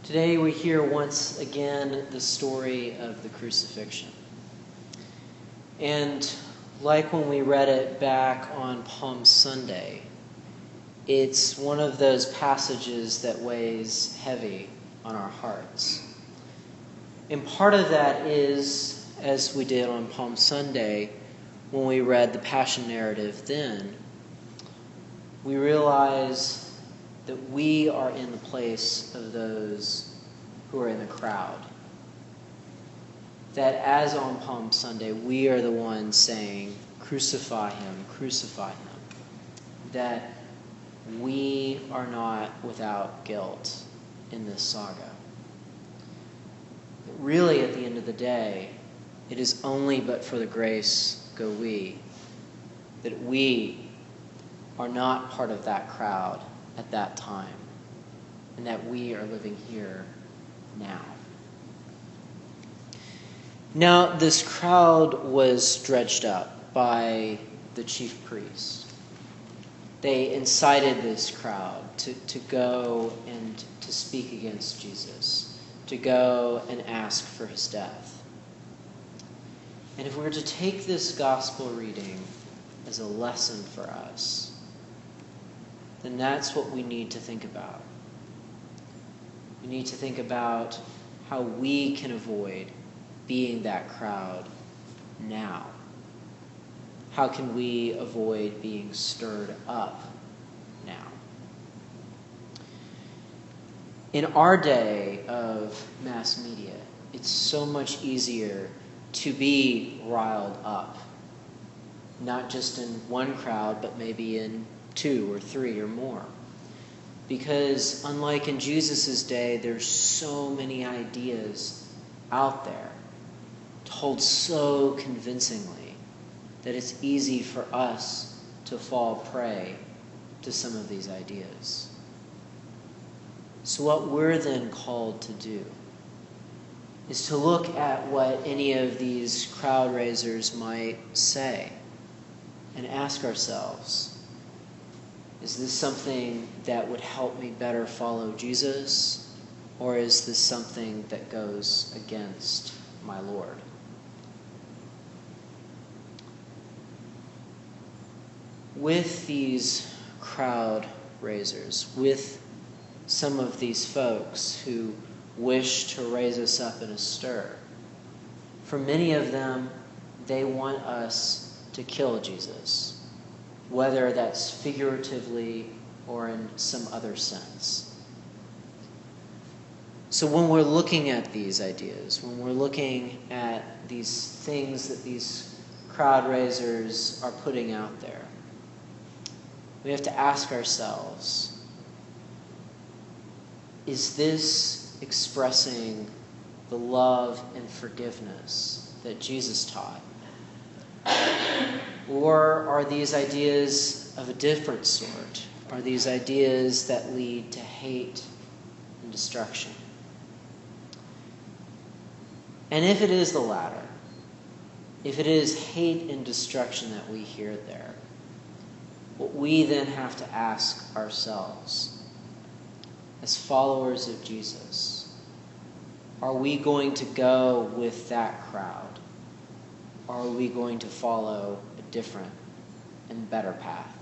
Today we hear once again the story of the crucifixion. And like when we read it back on Palm Sunday, it's one of those passages that weighs heavy on our hearts. And part of that is, as we did on Palm Sunday, when we read the Passion narrative then, we realize that we are in the place of those who are in the crowd. That as on Palm Sunday, we are the ones saying, crucify him, crucify him. That we are not without guilt in this saga. But really, at the end of the day, it is only but for the grace go we, that we are not part of that crowd at that time, and that we are living here now. Now, this crowd was dredged up by the chief priests. They incited this crowd to go and to speak against Jesus, to go and ask for his death. And if we were to take this gospel reading as a lesson for us, then that's what we need to think about. We need to think about how we can avoid being that crowd now. How can we avoid being stirred up now? In our day of mass media, it's so much easier to be riled up. Not just in one crowd, but maybe in 2 or 3 or more. Because unlike in Jesus' day, there's so many ideas out there told so convincingly that it's easy for us to fall prey to some of these ideas. So what we're then called to do is to look at what any of these crowd raisers might say and ask ourselves, is this something that would help me better follow Jesus, or is this something that goes against my Lord? With these crowd raisers, with some of these folks who wish to raise us up in a stir, for many of them, they want us to kill Jesus, whether that's figuratively or in some other sense. So when we're looking at these ideas, when we're looking at these things that these crowd raisers are putting out there, we have to ask ourselves, is this expressing the love and forgiveness that Jesus taught? Or are these ideas of a different sort? Are these ideas that lead to hate and destruction? And if it is the latter, if it is hate and destruction that we hear there, what we then have to ask ourselves, as followers of Jesus, are we going to go with that crowd? Or are we going to follow a different and better path?